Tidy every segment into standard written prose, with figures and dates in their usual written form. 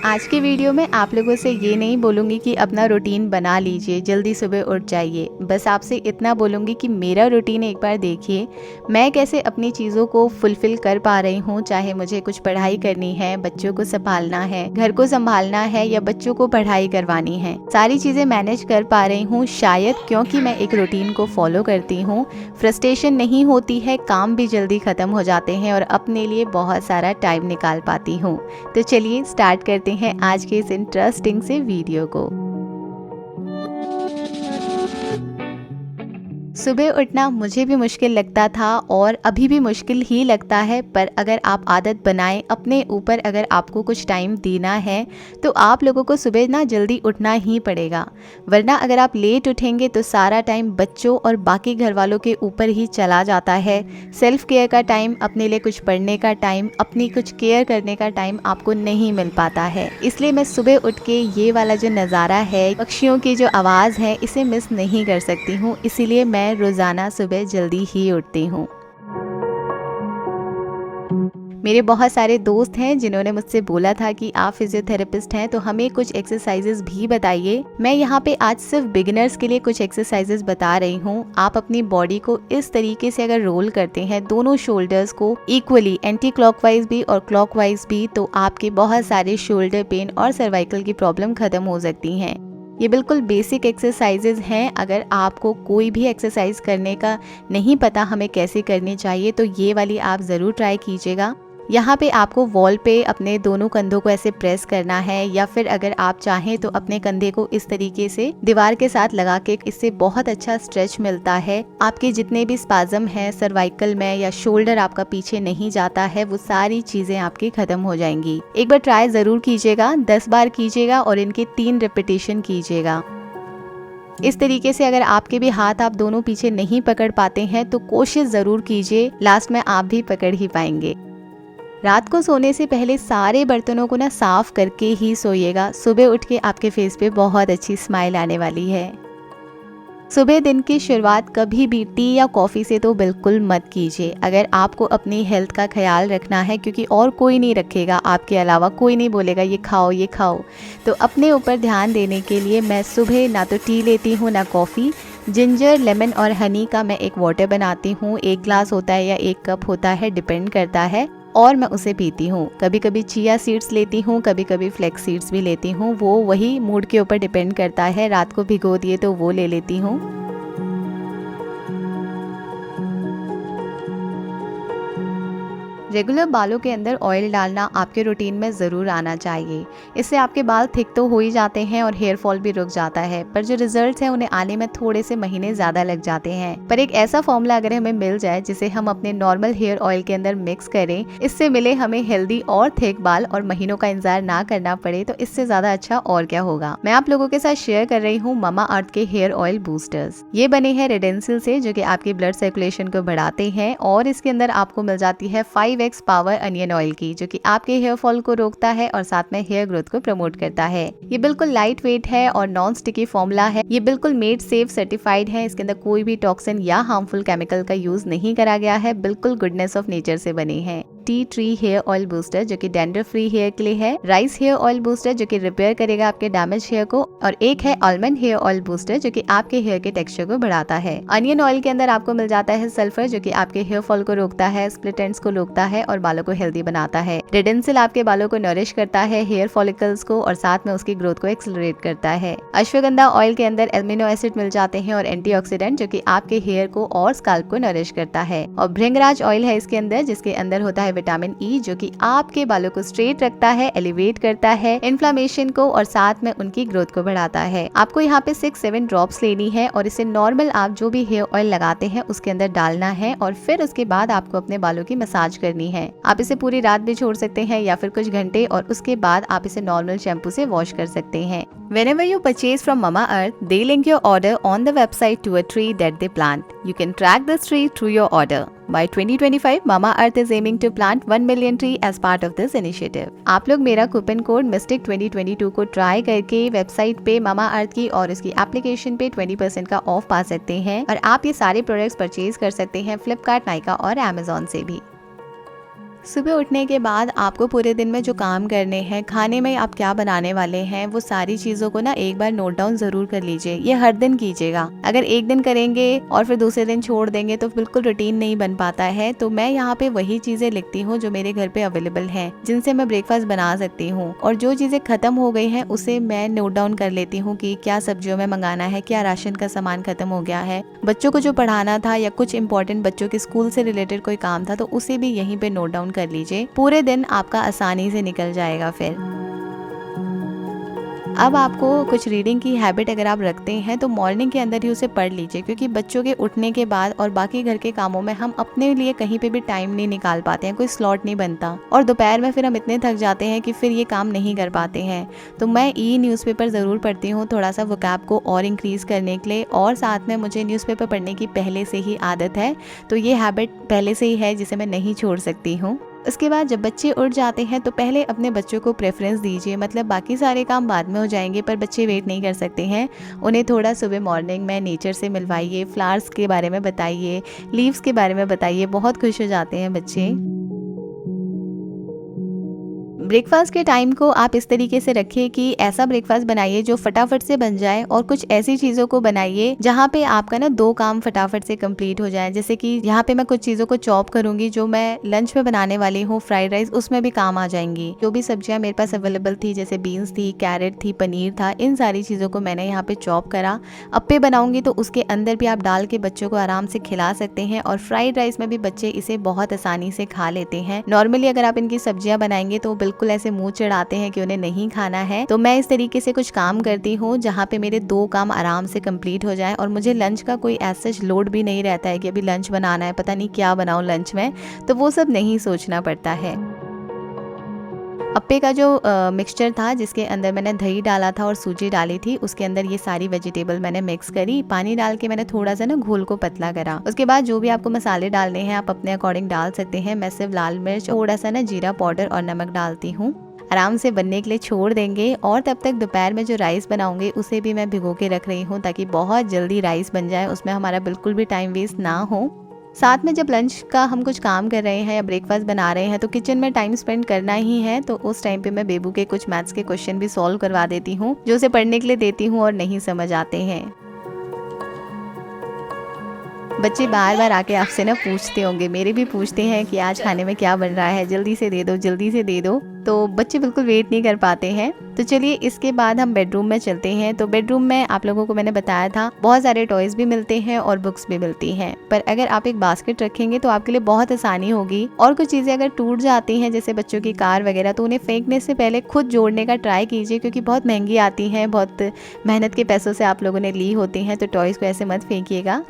आज की वीडियो में आप लोगों से ये नहीं बोलूँगी कि अपना रूटीन बना लीजिए, जल्दी सुबह उठ जाइए। बस आपसे इतना बोलूँगी कि मेरा रूटीन एक बार देखिए, मैं कैसे अपनी चीज़ों को फुलफ़िल कर पा रही हूँ। चाहे मुझे कुछ पढ़ाई करनी है, बच्चों को संभालना है, घर को संभालना है या बच्चों को पढ़ाई करवानी है, सारी चीज़ें मैनेज कर पा रही हूँ। शायद क्योंकि मैं एक रूटीन को फॉलो करती हूँ, फ्रस्ट्रेशन नहीं होती है, काम भी जल्दी ख़त्म हो जाते हैं और अपने लिए बहुत सारा टाइम निकाल पाती हूँ। तो चलिए स्टार्ट करते हैं आज के इस इंटरेस्टिंग से वीडियो को। सुबह उठना मुझे भी मुश्किल लगता था और अभी भी मुश्किल ही लगता है, पर अगर आप आदत बनाएं, अपने ऊपर अगर आपको कुछ टाइम देना है तो आप लोगों को सुबह ना जल्दी उठना ही पड़ेगा। वरना अगर आप लेट उठेंगे तो सारा टाइम बच्चों और बाकी घर वालों के ऊपर ही चला जाता है। सेल्फ केयर का टाइम, अपने लिए कुछ पढ़ने का टाइम, अपनी कुछ केयर करने का टाइम आपको नहीं मिल पाता है। इसलिए मैं सुबह उठ के ये वाला जो नज़ारा है, पक्षियों की जो आवाज़ है, इसे मिस नहीं कर सकती हूँ। इसीलिए मैं रोज़ाना सुबह जल्दी ही उठती हूँ। मेरे बहुत सारे दोस्त हैं जिन्होंने मुझसे बोला था कि आप फिजियोथेरेपिस्ट हैं तो हमें कुछ एक्सरसाइजेस भी बताइए। मैं यहाँ पे आज सिर्फ बिगिनर्स के लिए कुछ एक्सरसाइजेस बता रही हूँ। आप अपनी बॉडी को इस तरीके से अगर रोल करते हैं, दोनों शोल्डर्स को इक्वली, एंटी क्लॉकवाइज भी और क्लॉकवाइज भी, तो आपके बहुत सारे शोल्डर पेन और सर्वाइकल की प्रॉब्लम खत्म हो सकती हैं। ये बिल्कुल बेसिक एक्सरसाइजेज हैं। अगर आपको कोई भी एक्सरसाइज करने का नहीं पता हमें कैसे करनी चाहिए तो ये वाली आप ज़रूर ट्राई कीजिएगा। यहाँ पे आपको वॉल पे अपने दोनों कंधों को ऐसे प्रेस करना है, या फिर अगर आप चाहें तो अपने कंधे को इस तरीके से दीवार के साथ लगा के, इससे बहुत अच्छा स्ट्रेच मिलता है। आपके जितने भी स्पाज्म है सर्वाइकल में या शोल्डर आपका पीछे नहीं जाता है, वो सारी चीजें आपकी खत्म हो जाएंगी। एक बार ट्राई जरूर कीजिएगा, 10 बार कीजिएगा और इनके 3 रिपीटेशन कीजिएगा। इस तरीके से अगर आपके भी हाथ आप दोनों पीछे नहीं पकड़ पाते हैं तो कोशिश जरूर कीजिए, लास्ट में आप भी पकड़ ही पाएंगे। रात को सोने से पहले सारे बर्तनों को ना साफ करके ही सोइएगा। सुबह उठ के आपके फेस पे बहुत अच्छी स्माइल आने वाली है। सुबह दिन की शुरुआत कभी भी टी या कॉफ़ी से तो बिल्कुल मत कीजिए। अगर आपको अपनी हेल्थ का ख्याल रखना है, क्योंकि और कोई नहीं रखेगा आपके अलावा, कोई नहीं बोलेगा ये खाओ, तो अपने ऊपर ध्यान देने के लिए मैं सुबह ना तो टी लेती हूँ ना कॉफ़ी। जिंजर, लेमन और हनी का मैं एक वाटर बनाती हूँ। 1 ग्लास होता है या 1 कप होता है, डिपेंड करता है, और मैं उसे पीती हूँ। कभी कभी चिया सीड्स लेती हूँ, कभी कभी फ्लेक्स सीड्स भी लेती हूँ, वो वही मूड के ऊपर डिपेंड करता है। रात को भिगो दिए तो वो ले लेती हूँ। रेगुलर बालों के अंदर ऑयल डालना आपके रूटीन में ज़रूर आना चाहिए। इससे आपके बाल थिक तो हो ही जाते हैं और हेयर फॉल भी रुक जाता है, पर जो रिजल्ट्स हैं उन्हें आने में थोड़े से महीने ज़्यादा लग जाते हैं। पर एक ऐसा फॉर्मूला अगर हमें मिल जाए जिसे हम अपने नॉर्मल हेयर ऑयल के अंदर मिक्स करें, इससे मिले हमें हेल्दी और थिक बाल और महीनों का इंतजार ना करना पड़े, तो इससे ज़्यादा अच्छा और क्या होगा। मैं आप लोगों के साथ शेयर कर रही हूँ मामा अर्थ के हेयर ऑयल बूस्टर्स। ये बने हैं रेडेंसिल से, जो कि आपके ब्लड सर्कुलेशन को बढ़ाते हैं, और इसके अंदर आपको मिल जाती है 5x पावर अनियन ऑयल की, जो कि आपके हेयर फॉल को रोकता है और साथ में हेयर ग्रोथ को प्रमोट करता है। ये बिल्कुल लाइट वेट है और नॉन स्टिकी फॉर्मूला है। ये बिल्कुल मेड सेफ सर्टिफाइड है। इसके अंदर कोई भी टॉक्सिन या हार्मफुल केमिकल का यूज नहीं करा गया है। बिल्कुल गुडनेस ऑफ नेचर से बने हैं। Tea tree hair oil booster, जो कि डैंड्रफ फ्री हेयर के लिए है। राइस हेयर ऑयल बूस्टर, जो कि रिपेयर करेगा आपके डैमेज हेयर को। और एक है आलमंड हेयर ऑयल बूस्टर, जो कि आपके हेयर के टेक्सचर को बढ़ाता है। अनियन ऑयल के अंदर आपको मिल जाता है सल्फर, जो कि आपके हेयर फॉल को रोकता है, स्प्लिट एंड्स को रोकता है और बालों को हेल्दी बनाता है। रेडेंसिल आपके बालों को नरिश करता है, हेयर फॉलिकल्स को, और साथ में उसकी ग्रोथ को एक्सेलरेट करता है। अश्वगंधा ऑयल के अंदर एमिनो एसिड मिल जाते हैं और एंटीऑक्सीडेंट, जो कि आपके हेयर को और स्काल्प को नरिश करता है। और भृंगराज ऑयल है इसके अंदर, जिसके अंदर होता है विटामिन ई, जो कि आपके बालों को स्ट्रेट रखता है, एलिवेट करता है इन्फ्लेमेशन को, और साथ में उनकी ग्रोथ को बढ़ाता है। आपको यहाँ पे 6-7 ड्रॉप्स लेनी है और इसे नॉर्मल आप जो भी हेयर ऑयल लगाते हैं उसके अंदर डालना है, और फिर उसके बाद आपको अपने बालों की मसाज करनी है। आप इसे पूरी रात भी छोड़ सकते हैं या फिर कुछ घंटे, और उसके बाद आप इसे नॉर्मल शैम्पू से वॉश कर सकते हैं। Whenever you purchase from Mama Earth, they link your order on the website to a tree that they plant. You can track this tree through your order. By 2025, Mamaearth is aiming to plant 1 million tree as part of this initiative. आप लोग मेरा coupon code mistake 2022 को try करके website पे Mamaearth की और उसकी application पे 20% का ऑफ पा सकते हैं और आप ये सारे प्रोडक्ट्स परचेज कर सकते हैं फ्लिपकार्ट, नाइका और अमेजोन से भी। सुबह उठने के बाद आपको पूरे दिन में जो काम करने हैं, खाने में आप क्या बनाने वाले हैं, वो सारी चीज़ों को ना एक बार नोट डाउन ज़रूर कर लीजिए। ये हर दिन कीजिएगा। अगर एक दिन करेंगे और फिर दूसरे दिन छोड़ देंगे तो बिल्कुल रूटीन नहीं बन पाता है। तो मैं यहाँ पे वही चीज़ें लिखती हूँ जो मेरे घर पे अवेलेबल हैं, जिनसे मैं ब्रेकफास्ट बना सकती हूँ, और जो चीज़ें ख़त्म हो गई हैं उसे मैं नोट डाउन कर लेती हूँ कि क्या सब्जियों में मंगाना है, क्या राशन का सामान ख़त्म हो गया है, बच्चों को जो पढ़ाना था या कुछ इंपॉर्टेंट बच्चों के स्कूल से रिलेटेड कोई काम था तो उसे भी यहीं पे नोट डाउन कर लीजिए। पूरे दिन आपका आसानी से निकल जाएगा। फिर अब आपको कुछ रीडिंग की हैबिट अगर आप रखते हैं तो मॉर्निंग के अंदर ही उसे पढ़ लीजिए, क्योंकि बच्चों के उठने के बाद और बाकी घर के कामों में हम अपने लिए कहीं पे भी टाइम नहीं निकाल पाते हैं, कोई स्लॉट नहीं बनता, और दोपहर में फिर हम इतने थक जाते हैं कि फिर ये काम नहीं कर पाते हैं। तो मैं न्यूज़पेपर ज़रूर पढ़ती हूँ थोड़ा सा वोकैब को और इंक्रीज़ करने के लिए, और साथ में मुझे न्यूज़पेपर पढ़ने की पहले से ही आदत है, तो ये हैबिट पहले से ही है जिसे मैं नहीं छोड़ सकती हूँ। उसके बाद जब बच्चे उठ जाते हैं तो पहले अपने बच्चों को प्रेफरेंस दीजिए, मतलब बाकी सारे काम बाद में हो जाएंगे पर बच्चे वेट नहीं कर सकते हैं। उन्हें थोड़ा सुबह मॉर्निंग में नेचर से मिलवाइए, फ्लावर्स के बारे में बताइए, लीव्स के बारे में बताइए, बहुत खुश हो जाते हैं बच्चे। ब्रेकफास्ट के टाइम को आप इस तरीके से रखिए कि ऐसा ब्रेकफास्ट बनाइए जो फटाफट से बन जाए, और कुछ ऐसी चीज़ों को बनाइए जहाँ पे आपका ना 2 काम फटाफट से कंप्लीट हो जाए। जैसे कि यहाँ पे मैं कुछ चीज़ों को चॉप करूँगी जो मैं लंच में बनाने वाली हूँ, फ्राइड राइस, उसमें भी काम आ जाएंगी। जो भी सब्जियाँ मेरे पास अवेलेबल थी, जैसे बीन्स थी, कैरेट थी, पनीर था, इन सारी चीज़ों को मैंने यहाँ पे चॉप करा। अप्पे बनाऊंगी तो उसके अंदर भी आप डाल के बच्चों को आराम से खिला सकते हैं, और फ्राइड राइस में भी बच्चे इसे बहुत आसानी से खा लेते हैं। नॉर्मली अगर आप इनकी सब्जियाँ बनाएंगे तो बिल्कुल ऐसे मुंह चढ़ाते हैं कि उन्हें नहीं खाना है। तो मैं इस तरीके से कुछ काम करती हूँ जहाँ पे मेरे 2 काम आराम से कंप्लीट हो जाए, और मुझे लंच का कोई ऐसा लोड भी नहीं रहता है कि अभी लंच बनाना है, पता नहीं क्या बनाऊं लंच में, तो वो सब नहीं सोचना पड़ता है। अप्पे का जो मिक्सचर था जिसके अंदर मैंने दही डाला था और सूजी डाली थी, उसके अंदर ये सारी वेजिटेबल मैंने मिक्स करी, पानी डाल के मैंने थोड़ा सा ना घोल को पतला करा। उसके बाद जो भी आपको मसाले डालने हैं आप अपने अकॉर्डिंग डाल सकते हैं। मैं सिर्फ लाल मिर्च, थोड़ा सा ना जीरा पाउडर और नमक डालती हूँ। आराम से बनने के लिए छोड़ देंगे, और तब तक दोपहर में जो राइस बनाऊंगे उसे भी मैं भिगो के रख रही हूँ ताकि बहुत जल्दी राइस बन जाए, उसमें हमारा बिल्कुल भी टाइम वेस्ट ना हो। साथ में जब लंच का हम कुछ काम कर रहे हैं या ब्रेकफास्ट बना रहे हैं तो किचन में टाइम स्पेंड करना ही है, तो उस टाइम पे मैं बेबू के कुछ मैथ्स के क्वेश्चन भी सॉल्व करवा देती हूँ जो उसे पढ़ने के लिए देती हूँ और नहीं समझ आते हैं। बच्चे बार बार आके आपसे ना पूछते होंगे, मेरे भी पूछते हैं कि आज खाने में क्या बन रहा है, जल्दी से दे दो, जल्दी से दे दो। तो बच्चे बिल्कुल वेट नहीं कर पाते हैं। तो चलिए इसके बाद हम बेडरूम में चलते हैं। तो बेडरूम में आप लोगों को मैंने बताया था बहुत सारे टॉयज भी मिलते हैं और बुक्स भी मिलती हैं, पर अगर आप एक बास्केट रखेंगे तो आपके लिए बहुत आसानी होगी। और कुछ चीज़ें अगर टूट जाती हैं जैसे बच्चों की कार वगैरह, तो उन्हें फेंकने से पहले खुद जोड़ने का ट्राई कीजिए, क्योंकि बहुत महंगी आती हैं, बहुत मेहनत के पैसों से आप लोगों ने ली होती हैं। तो टॉयज़ को ऐसे मत फेंकिएगा।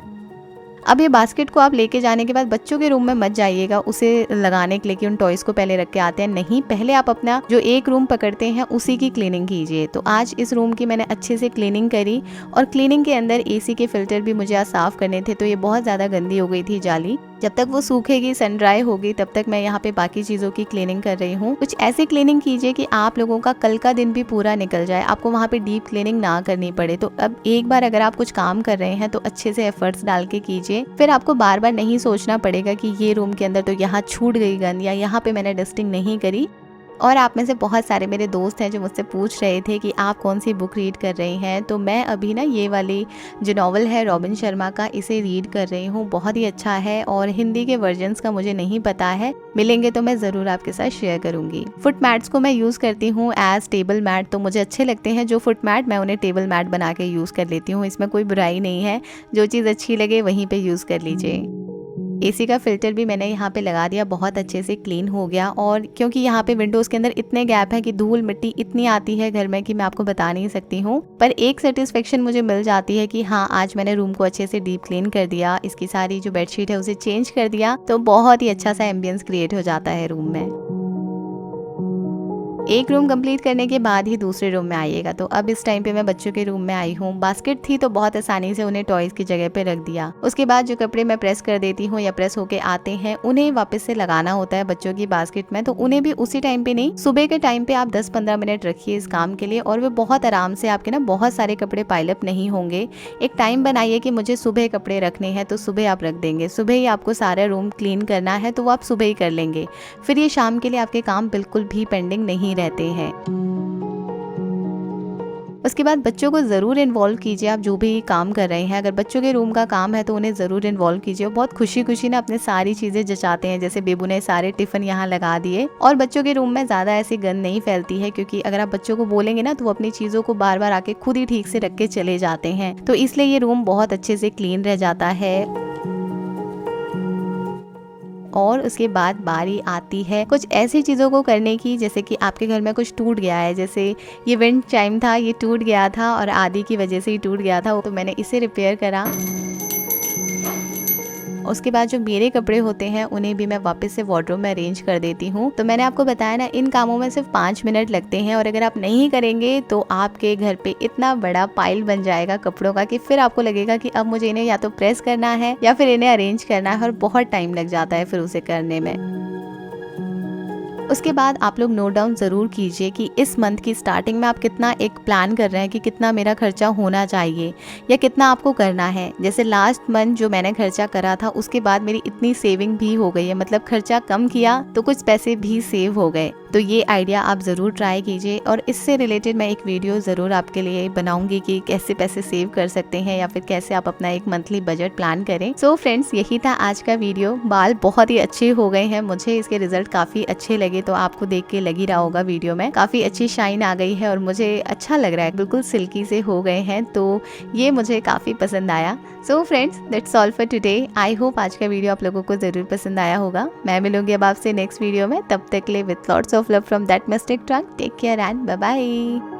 अब ये बास्केट को आप लेके जाने के बाद बच्चों के रूम में मत जाइएगा उसे लगाने के लिए कि उन टॉयज़ को पहले रख के आते हैं, नहीं, पहले आप अपना जो एक रूम पकड़ते हैं उसी की क्लीनिंग कीजिए। तो आज इस रूम की मैंने अच्छे से क्लीनिंग करी, और क्लीनिंग के अंदर एसी के फिल्टर भी मुझे आज साफ़ करने थे, तो ये बहुत ज़्यादा गंदी हो गई थी जाली। जब तक वो सूखेगी, सन ड्राई होगी, तब तक मैं यहाँ पे बाकी चीज़ों की क्लीनिंग कर रही हूँ। कुछ ऐसी क्लीनिंग कीजिए कि आप लोगों का कल का दिन भी पूरा निकल जाए, आपको वहाँ पे डीप क्लीनिंग ना करनी पड़े। तो अब एक बार अगर आप कुछ काम कर रहे हैं तो अच्छे से एफर्ट्स डाल के कीजिए, फिर आपको बार बार नहीं सोचना पड़ेगा कि ये रूम के अंदर तो यहाँ छूट गई गंद या यहाँ पे मैंने डस्टिंग नहीं करी। और आप में से बहुत सारे मेरे दोस्त हैं जो मुझसे पूछ रहे थे कि आप कौन सी बुक रीड कर रही हैं, तो मैं अभी ना ये वाली जो नॉवल है रॉबिन शर्मा का, इसे रीड कर रही हूँ। बहुत ही अच्छा है, और हिंदी के वर्जन्स का मुझे नहीं पता है, मिलेंगे तो मैं ज़रूर आपके साथ शेयर करूँगी। फुट मैट्स को मैं यूज़ करती हूँ एज टेबल मैट, तो मुझे अच्छे लगते हैं जो फुट मैट, मैं उन्हें टेबल मैट बना के यूज़ कर लेती हूँ। इसमें कोई बुराई नहीं है, जो चीज़ अच्छी लगे वहीं पर यूज़ कर लीजिए। एसी का फिल्टर भी मैंने यहाँ पे लगा दिया, बहुत अच्छे से क्लीन हो गया। और क्योंकि यहाँ पे विंडोज़ के अंदर इतने गैप है कि धूल मिट्टी इतनी आती है घर में कि मैं आपको बता नहीं सकती हूँ, पर एक सेटिस्फेक्शन मुझे मिल जाती है कि हाँ, आज मैंने रूम को अच्छे से डीप क्लीन कर दिया, इसकी सारी जो बेडशीट है उसे चेंज कर दिया, तो बहुत ही अच्छा सा एम्बियंस क्रिएट हो जाता है रूम में। एक रूम कंप्लीट करने के बाद ही दूसरे रूम में आइएगा। तो अब इस टाइम पे मैं बच्चों के रूम में आई हूँ। बास्केट थी तो बहुत आसानी से उन्हें टॉयज की जगह पे रख दिया। उसके बाद जो कपड़े मैं प्रेस कर देती हूँ या प्रेस होके आते हैं उन्हें वापस से लगाना होता है बच्चों की बास्केट में। तो उन्हें भी उसी टाइम पे नहीं, सुबह के टाइम पे आप 10-15 मिनट रखिए इस काम के लिए और वे बहुत आराम से आपके ना बहुत सारे कपड़े पाइलअप नहीं होंगे। एक टाइम बनाइए कि मुझे सुबह कपड़े रखने हैं तो सुबह आप रख देंगे। सुबह ही आपको सारा रूम क्लीन करना है तो वो आप सुबह ही कर लेंगे। फिर ये शाम के लिए आपके काम बिल्कुल भी पेंडिंग नहीं रहते हैं। उसके बाद बच्चों को ज़रूर इन्वॉल्व कीजिए आप जो भी काम कर रहे हैं। अगर बच्चों के रूम का काम है तो उन्हें ज़रूर इन्वॉल्व कीजिए। बहुत खुशी खुशी ना अपने सारी चीज़ें जचाते हैं। जैसे बेबू ने सारे टिफ़िन यहाँ लगा दिए। और बच्चों के रूम में ज़्यादा ऐसी गंद नहीं फैलती है, क्योंकि अगर आप बच्चों को बोलेंगे ना तो वो अपनी चीज़ों को बार बार आके खुद ही ठीक से रख के चले जाते हैं। तो इसलिए ये रूम बहुत अच्छे से क्लीन रह जाता है। और उसके बाद बारी आती है कुछ ऐसी चीज़ों को करने की, जैसे कि आपके घर में कुछ टूट गया है। जैसे ये विंड चाइम था, ये टूट गया था और आदि की वजह से ही टूट गया था, तो मैंने इसे रिपेयर करा। उसके बाद जो मेरे कपड़े होते हैं उन्हें भी मैं वापस से वार्डरोब में अरेंज कर देती हूँ। तो मैंने आपको बताया ना, इन कामों में सिर्फ 5 मिनट लगते हैं और अगर आप नहीं करेंगे तो आपके घर पे इतना बड़ा पाइल बन जाएगा कपड़ों का कि फिर आपको लगेगा कि अब मुझे इन्हें या तो प्रेस करना है या फिर इन्हें अरेंज करना है, और बहुत टाइम लग जाता है फिर उसे करने में। उसके बाद आप लोग नोट डाउन ज़रूर कीजिए कि इस मंथ की स्टार्टिंग में आप कितना एक प्लान कर रहे हैं कि कितना मेरा खर्चा होना चाहिए या कितना आपको करना है। जैसे लास्ट मंथ जो मैंने खर्चा करा था उसके बाद मेरी इतनी सेविंग भी हो गई है, मतलब खर्चा कम किया तो कुछ पैसे भी सेव हो गए। तो ये आइडिया आप ज़रूर ट्राई कीजिए और इससे रिलेटेड मैं एक वीडियो ज़रूर आपके लिए बनाऊंगी कि कैसे पैसे सेव कर सकते हैं या फिर कैसे आप अपना एक मंथली बजट प्लान करें। सो फ्रेंड्स, यही था आज का वीडियो। बाल बहुत ही अच्छे हो गए हैं, मुझे इसके रिजल्ट काफ़ी अच्छे लगे। तो आपको देख के लग ही रहा होगा वीडियो में काफ़ी अच्छी शाइन आ गई है और मुझे अच्छा लग रहा है, बिल्कुल सिल्की से हो गए हैं। तो ये मुझे काफ़ी पसंद आया। So friends, that's all for today. I hope आज का वीडियो आप लोगों को ज़रूर पसंद आया होगा। मैं मिलूंगी अब आपसे नेक्स्ट वीडियो में, तब तक के लिए with lots of love from that mistake trunk. Take care and bye bye.